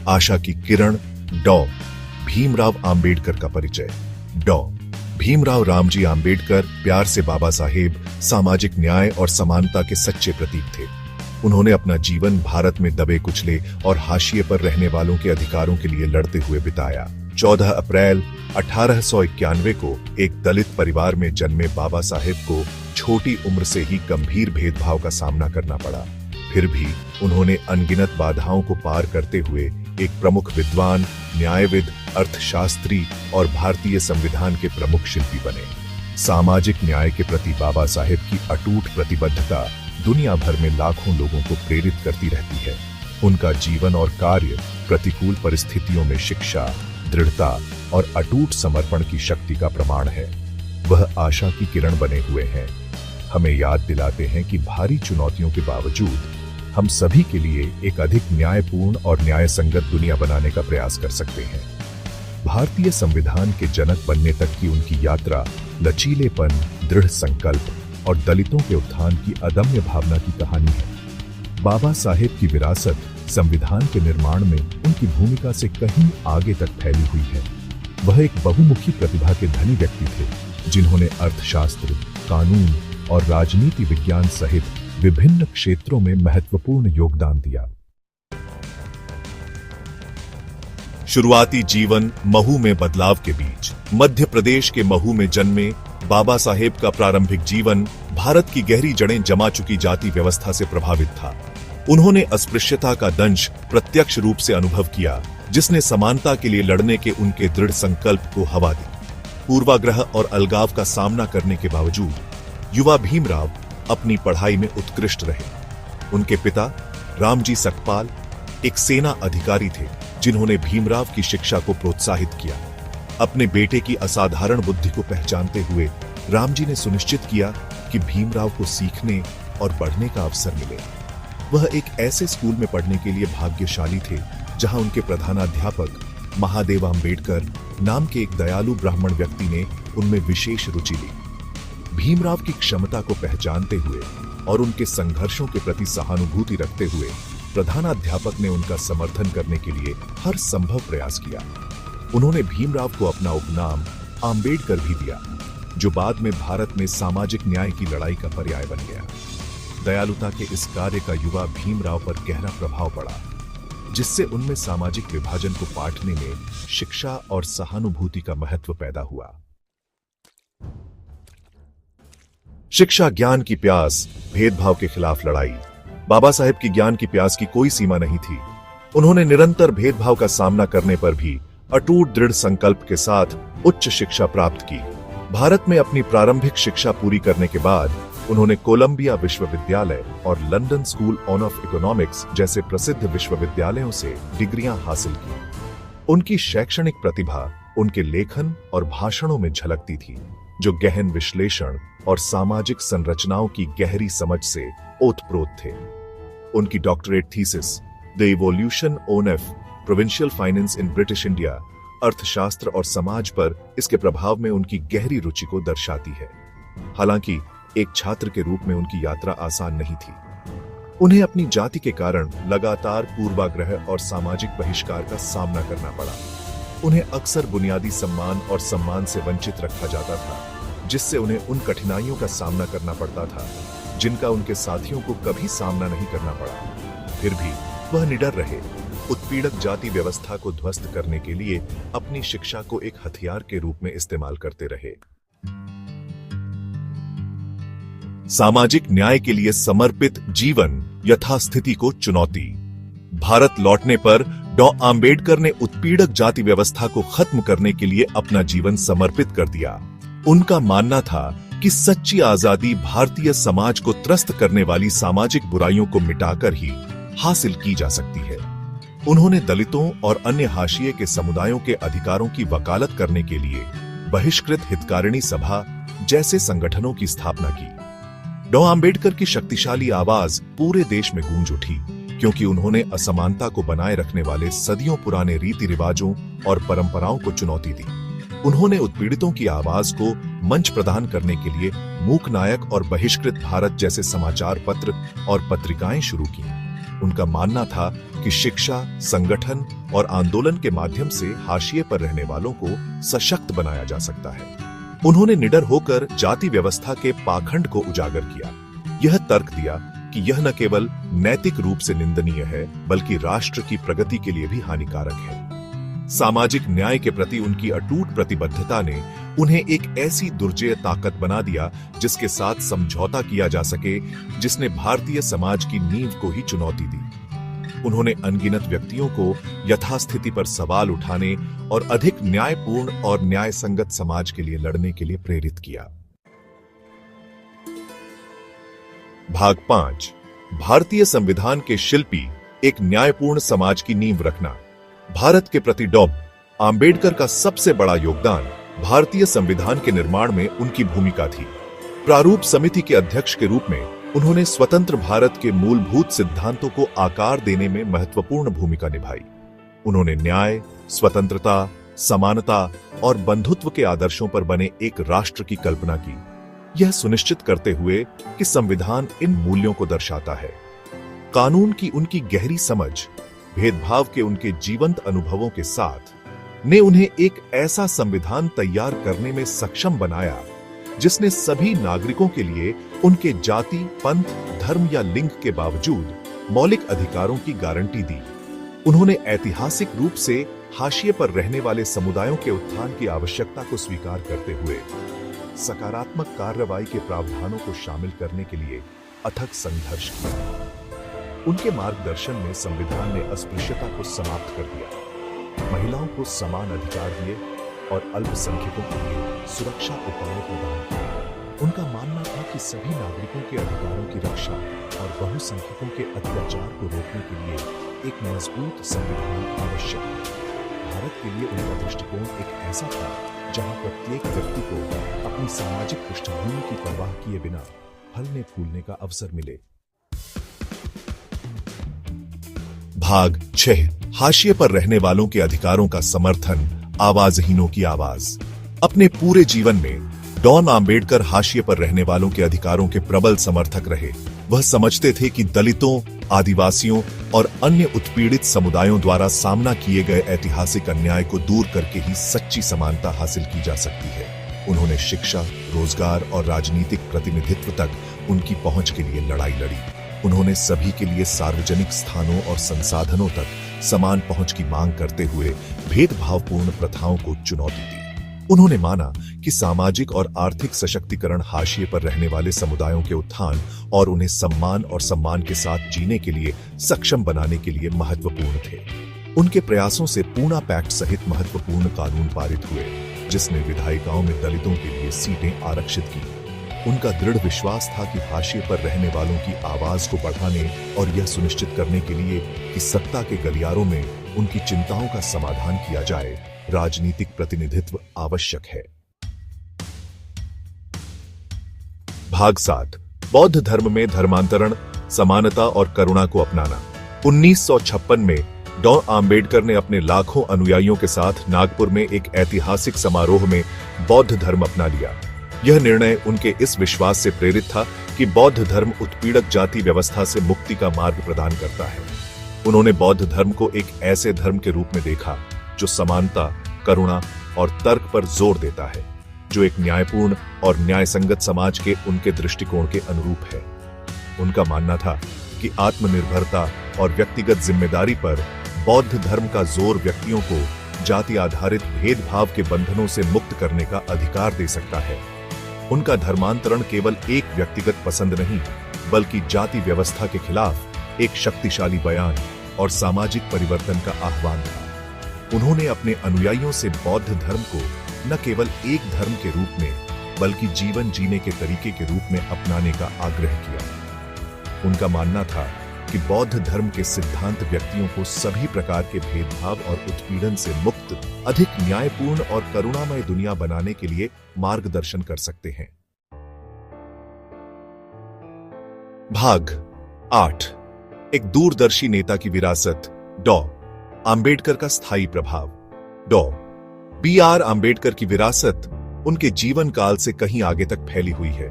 आशा की किरण। डॉ भीमराव आंबेडकर का परिचय। डॉ भीमराव रामजी आंबेडकर प्यार से बाबा साहेब सामाजिक न्याय और समानता के सच्चे प्रतीक थे। उन्होंने अपना जीवन भारत में दबे कुचले और हाशिए पर रहने वालों के अधिकारों के लिए लड़ते हुए बिताया। 14 अप्रैल 1891 को एक दलित परिवार में जन्मे बाबा साहेब को छोटी उम्र से ही गंभीर भेदभाव का सामना करना पड़ा। फिर भी उन्होंने अनगिनत बाधाओं को पार करते हुए एक प्रमुख विद्वान, न्यायविद, अर्थशास्त्री और भारतीय संविधान के प्रमुख शिल्पी बने। सामाजिक न्याय के प्रति बाबा साहेब की अटूट प्रतिबद्धता दुनिया भर में लाखों लोगों को प्रेरित करती रहती है। उनका जीवन और कार्य प्रतिकूल परिस्थितियों में शिक्षा, दृढ़ता और अटूट समर्पण की शक्ति का प्रमाण है। वह आशा की किरण बने हुए हैं, हमें याद दिलाते हैं कि भारी चुनौतियों के बावजूद हम सभी के लिए एक अधिक न्यायपूर्ण और न्यायसंगत दुनिया बनाने का प्रयास कर सकते हैं। भारतीय संविधान के जनक बनने तक की उनकी यात्रा लचीलेपन, दृढ़ संकल्प और दलितों के उत्थान की अदम्य भावना की कहानी है। बाबा साहेब की विरासत संविधान के निर्माण में उनकी भूमिका से कहीं आगे तक फैली हुई है। वह एक बहुमुखी प्रतिभा के धनी व्यक्ति थे, जिन्होंने अर्थशास्त्र, कानून और राजनीति विज्ञान सहित विभिन्न क्षेत्रों में महत्वपूर्ण योगदान दिया। शुरुआती जीवन महू में बदलाव के बीच। मध्य प्रदेश के महू में जन्मे बाबा साहेब का प्रारंभिक जीवन भारत की गहरी जड़ें जमा चुकी जाति व्यवस्था से प्रभावित था। उन्होंने अस्पृश्यता का दंश प्रत्यक्ष रूप से अनुभव किया, जिसने समानता के लिए लड़ने के उनके दृढ़ संकल्प को हवा दी। पूर्वाग्रह और अलगाव का सामना करने के बावजूद युवा भीमराव अपनी पढ़ाई में उत्कृष्ट रहे। उनके पिता रामजी सकपाल एक सेना अधिकारी थे, जिन्होंने भीमराव की शिक्षा को प्रोत्साहित किया। अपने बेटे की असाधारण बुद्धि को पहचानते हुए रामजी ने सुनिश्चित किया कि भीमराव को सीखने और बढ़ने का अवसर मिले। वह एक ऐसे स्कूल में पढ़ने के लिए भाग्यशाली थे, जहां उनके प्रधानाध्यापक महादेव आंबेडकर नाम के एक दयालु ब्राह्मण व्यक्ति ने उनमें विशेष रुचि ली। भीमराव की क्षमता को पहचानते हुए और उनके संघर्षों के प्रति सहानुभूति रखते हुए प्रधानाध्यापक ने उनका समर्थन करने के लिए हर संभव प्रयास किया। उन्होंने भीमराव को अपना उपनाम आंबेडकर भी दिया, जो बाद में भारत में सामाजिक न्याय की लड़ाई का पर्याय बन गया। दयालुता के इस कार्य का युवा भीमराव पर गहरा प्रभाव पड़ा, जिससे उनमें सामाजिक विभाजन को पाटने में शिक्षा और सहानुभूति का महत्व पैदा हुआ। शिक्षा, ज्ञान की प्यास, भेदभाव के खिलाफ लड़ाई। बाबा साहेब की ज्ञान की प्यास की कोई सीमा नहीं थी। उन्होंने निरंतर भेदभाव का सामना करने पर भी अटूट दृढ़ संकल्प के साथ उच्च शिक्षा प्राप्त की। भारत में अपनी प्रारंभिक शिक्षा पूरी करने के बाद उन्होंने कोलंबिया विश्वविद्यालय और लंदन स्कूल ऑफ इकोनॉमिक्स जैसे प्रसिद्ध विश्वविद्यालयों से डिग्रियां हासिल की। उनकी शैक्षणिक प्रतिभा उनके लेखन और भाषणों में झलकती थी, जो गहन विश्लेषण और सामाजिक संरचनाओं की गहरी समझ से ओतप्रोत थे। उनकी doctorate thesis the evolution of provincial finance in British India अर्थशास्त्र और समाज पर इसके प्रभाव में उनकी गहरी रुचि को दर्शाती है। हालांकि एक छात्र के रूप में उनकी यात्रा आसान नहीं थी। उन्हें अपनी जाति के कारण लगातार पूर्वाग्रह और सामाजिक बहिष्कार का सामना करना पड़ा। उन्हें अक्सर बुनियादी सम्मान और सम्मान से वंचित रखा जाता था, जिससे उन्हें उन कठिनाइयों का सामना करना पड़ता था जिनका उनके साथियों को कभी सामना नहीं करना पड़ा। फिर भी वह निडर रहे, उत्पीड़क जाति व्यवस्था को ध्वस्त करने के लिए अपनी शिक्षा को एक हथियार के रूप में इस्तेमाल करते रहे। सामाजिक न्याय के लिए समर्पित जीवन, यथास्थिति को चुनौती। भारत लौटने पर डॉ आंबेडकर ने उत्पीड़क जाति व्यवस्था को खत्म करने के लिए अपना जीवन समर्पित कर दिया। उनका मानना था कि सच्ची आजादी भारतीय समाज को त्रस्त करने वाली सामाजिक बुराइयों को मिटाकर ही हासिल की जा सकती है। उन्होंने दलितों और अन्य हाशिए के समुदायों के अधिकारों की वकालत करने के लिए बहिष्कृत हितकारिणी सभा जैसे संगठनों की स्थापना की। डॉ आंबेडकर की शक्तिशाली आवाज पूरे देश में गूंज उठी, क्योंकि उन्होंने असमानता को बनाए रखने वाले सदियों पुराने रीति रिवाजों और परंपराओं को चुनौती दी। उन्होंने उत्पीड़ितों की आवाज को मंच प्रदान करने के लिए मूक नायक और बहिष्कृत भारत जैसे समाचार पत्र और पत्रिकाएं शुरू की। उनका मानना था कि शिक्षा, संगठन और आंदोलन के माध्यम से हाशिए पर रहने वालों को सशक्त बनाया जा सकता है। उन्होंने निडर होकर जाति व्यवस्था के पाखंड को उजागर किया। यह तर्क दिया कि यह न केवल नैतिक रूप से निंदनीय है, बल्कि राष्ट्र की प्रगति के लिए भी हानिकारक है। सामाजिक न्याय के प्रति उनकी अटूट प्रतिबद्धता ने उन्हें एक ऐसी दुर्जेय ताकत बना दिया जिसके साथ समझौता किया जा सके, जिसने भारतीय समाज की नींव को ही चुनौती दी। उन्होंने अनगिनत व्यक्तियों को यथास्थिति पर सवाल उठाने और अधिक न्यायपूर्ण और न्यायसंगत समाज के लिए लड़ने के लिए प्रेरित किया। भाग 5, भारतीय संविधान के शिल्पी, एक न्यायपूर्ण समाज की नींव रखना। भारत के प्रति डॉ. आंबेडकर का सबसे बड़ा योगदान भारतीय संविधान के निर्माण में उनकी भूमिका थी। प्रारूप समिति के अध्यक्ष के रूप में उन्होंने स्वतंत्र भारत के मूलभूत सिद्धांतों को आकार देने में महत्वपूर्ण भूमिका निभाई। उन्होंने न्याय, स्वतंत्रता, समानता और बंधुत्व के आदर्शों पर बने एक राष्ट्र की कल्पना की, यह सुनिश्चित करते हुए कि संविधान इन मूल्यों को दर्शाता है। कानून की उनकी गहरी समझ, भेदभाव के उनके जीवंत अनुभवों के साथ ने उन्हें एक ऐसा संविधान तैयार करने में सक्षम बनाया जिसने सभी नागरिकों के लिए उनके जाति, पंथ, धर्म या लिंग के बावजूद मौलिक अधिकारों की गारंटी दी। उन्होंने ऐतिहासिक रूप से हाशिए पर रहने वाले समुदायों के उत्थान की आवश्यकता को स्वीकार करते हुए सकारात्मक कार्रवाई के प्रावधानों को शामिल करने के लिए अथक संघर्ष किया। उनके मार्गदर्शन में संविधान ने अस्पृश्यता को समाप्त कर दिया, महिलाओं को समान अधिकार दिए और अल्पसंख्यकों के लिए सुरक्षा उपाय प्रदान किए। उनका मानना था कि सभी नागरिकों के अधिकारों की रक्षा और बहुसंख्यकों के अत्याचार को रोकने के लिए एक मजबूत संविधान आवश्यक है। भारत के लिए उनका दृष्टिकोण एक ऐसा था जहां प्रत्येक व्यक्ति को अपनी सामाजिक पृष्ठभूमि की परवाह किए बिना फलने फूलने का अवसर मिले। भाग 6, हाशिए पर रहने वालों के अधिकारों का समर्थन, आवाजहीनों की आवाज। अपने पूरे जीवन में डॉ. आंबेडकर हाशिए पर रहने वालों के अधिकारों के प्रबल समर्थक रहे। वह समझते थे कि दलितों, आदिवासियों और अन्य उत्पीड़ित समुदायों द्वारा सामना किए गए ऐतिहासिक अन्याय को दूर करके ही सच्ची समानता हासिल की जा सकती है। उन्होंने शिक्षा, रोजगार और राजनीतिक प्रतिनिधित्व तक उनकी पहुंच के लिए लड़ाई लड़ी। उन्होंने सभी के लिए सार्वजनिक स्थानों और संसाधनों तक समान पहुंच की मांग करते हुए भेदभावपूर्ण प्रथाओं को चुनौती दी। उन्होंने माना कि सामाजिक और आर्थिक सशक्तिकरण हाशिए पर रहने वाले समुदायों के उत्थान और उन्हें सम्मान और सम्मान के साथ जीने के लिए सक्षम बनाने के लिए महत्वपूर्ण थे। उनके प्रयासों से पूना पैक्ट सहित महत्वपूर्ण कानून पारित हुए, जिसने विधायिकाओं में दलितों के लिए सीटें आरक्षित की। उनका दृढ़ विश्वास था कि हाशिए पर रहने वालों की आवाज को बढ़ाने और यह सुनिश्चित करने के लिए कि सत्ता के गलियारों में उनकी चिंताओं का समाधान किया जाए, राजनीतिक प्रतिनिधित्व आवश्यक है। भाग 7, बौद्ध धर्म में धर्मांतरण, समानता और करुणा को अपनाना। 1956 में डॉ. आंबेडकर ने अपने लाखों अनुयायियों के साथ नागपुर में एक ऐतिहासिक समारोह में बौद्ध धर्म अपना लिया। यह निर्णय उनके इस विश्वास से प्रेरित था कि बौद्ध धर्म उत्पीड़क जाति व्यवस्था से मुक्ति का मार्ग प्रदान करता है। उन्होंने बौद्ध धर्म को एक ऐसे धर्म के रूप में देखा जो समानता, करुणा और तर्क पर जोर देता है, जो एक न्यायपूर्ण और न्यायसंगत समाज के उनके दृष्टिकोण के अनुरूप है। उनका मानना था कि आत्मनिर्भरता और व्यक्तिगत जिम्मेदारी पर बौद्ध धर्म का जोर व्यक्तियों को जाति आधारित भेदभाव के बंधनों से मुक्त करने का अधिकार दे सकता है। उनका धर्मांतरण केवल एक व्यक्तिगत पसंद नहीं, बल्कि जाति व्यवस्था के खिलाफ एक शक्तिशाली बयान और सामाजिक परिवर्तन का आह्वान था। उन्होंने अपने अनुयायियों से बौद्ध धर्म को न केवल एक धर्म के रूप में, बल्कि जीवन जीने के तरीके के रूप में अपनाने का आग्रह किया। उनका मानना था कि बौद्ध धर्म के सिद्धांत व्यक्तियों को सभी प्रकार के भेदभाव और उत्पीड़न से मुक्त, अधिक न्यायपूर्ण और करुणामय दुनिया बनाने के लिए मार्गदर्शन कर सकते हैं। भाग 8, एक दूरदर्शी नेता की विरासत, डॉ. आंबेडकर का स्थायी प्रभाव। डॉ. बी.आर. आंबेडकर की विरासत उनके जीवन काल से कहीं आगे तक फैली हुई है।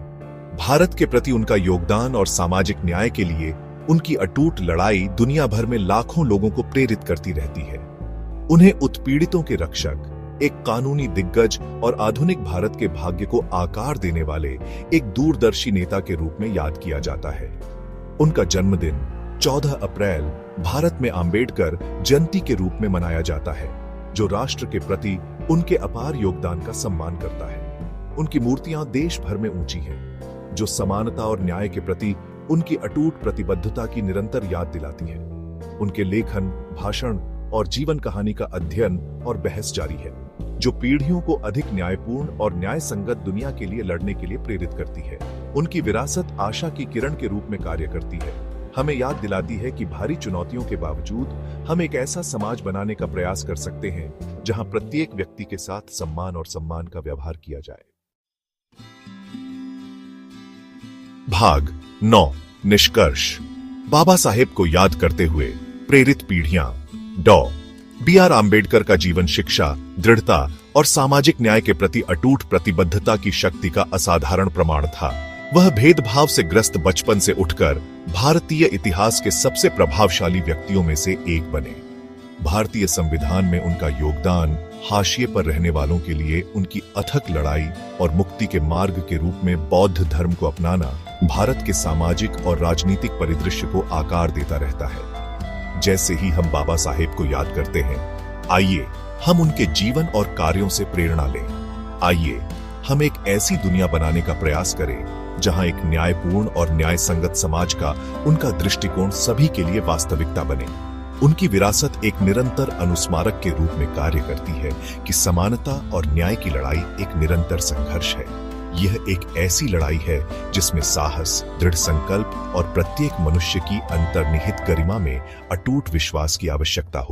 भारत के प्रति उनका योगदान और सामाजिक न्याय के लिए उनकी अटूट लड़ाई दुनिया भर में लाखों लोगों को प्रेरित करती रहती है। उन्हें उत्पीड़ितों के रक्षक, एक कानूनी दिग्गज और आधुनिक भारत के भाग्य को आकार देने वाले एक दूरदर्शी नेता के रूप में याद किया जाता है। उनका जन्मदिन 14 अप्रैल भारत में अंबेडकर जयंती के रूप में मनाया जाता है, जो राष्ट्र के प्रति उनके अपार योगदान का सम्मान करता है। उनकी मूर्तियां देश भर में ऊंची हैं, जो समानता और न्याय के प्रति उनकी अटूट प्रतिबद्धता की निरंतर याद दिलाती हैं। उनके लेखन, भाषण और जीवन कहानी का अध्ययन और बहस जारी है, जो पीढ़ियों को अधिक न्यायपूर्ण और न्याय संगत दुनिया के लिए लड़ने के लिए प्रेरित करती है। उनकी विरासत आशा की किरण के रूप में कार्य करती है, हमें याद दिलाती है कि भारी चुनौतियों के बावजूद हम एक ऐसा समाज बनाने का प्रयास कर सकते हैं जहां प्रत्येक व्यक्ति के साथ सम्मान और सम्मान का व्यवहार किया जाए। भाग 9 निष्कर्ष। बाबा साहेब को याद करते हुए प्रेरित पीढ़ियां। डॉ. बी.आर. आम्बेडकर का जीवन शिक्षा, दृढ़ता और सामाजिक न्याय के प्रति अटूट प्रतिबद्धता की शक्ति का असाधारण प्रमाण था। वह भेदभाव से ग्रस्त बचपन से उठकर भारतीय इतिहास के सबसे प्रभावशाली व्यक्तियों में से एक बने। भारतीय संविधान में उनका योगदान, हाशिए पर रहने वालों के लिए उनकी अथक लड़ाई और मुक्ति के मार्ग के रूप में बौद्ध धर्म को अपनाना भारत के सामाजिक और राजनीतिक परिदृश्य को आकार देता रहता है। जैसे ही हम बाबा साहेब को याद करते हैं, आइए हम उनके जीवन और कार्यों से प्रेरणा लें। आइए हम एक ऐसी दुनिया बनाने का प्रयास करें जहां एक न्यायपूर्ण और न्याय संगत समाज का उनका दृष्टिकोण सभी के लिए वास्तविकता बने। उनकी विरासत एक निरंतर अनुस्मारक के रूप में कार्य करती है कि समानता और न्याय की लड़ाई एक निरंतर संघर्ष है। यह एक ऐसी लड़ाई है जिसमें साहस, दृढ़ संकल्प और प्रत्येक मनुष्य की अंतर्निहित गरिमा में अटूट विश्वास की आवश्यकता हो।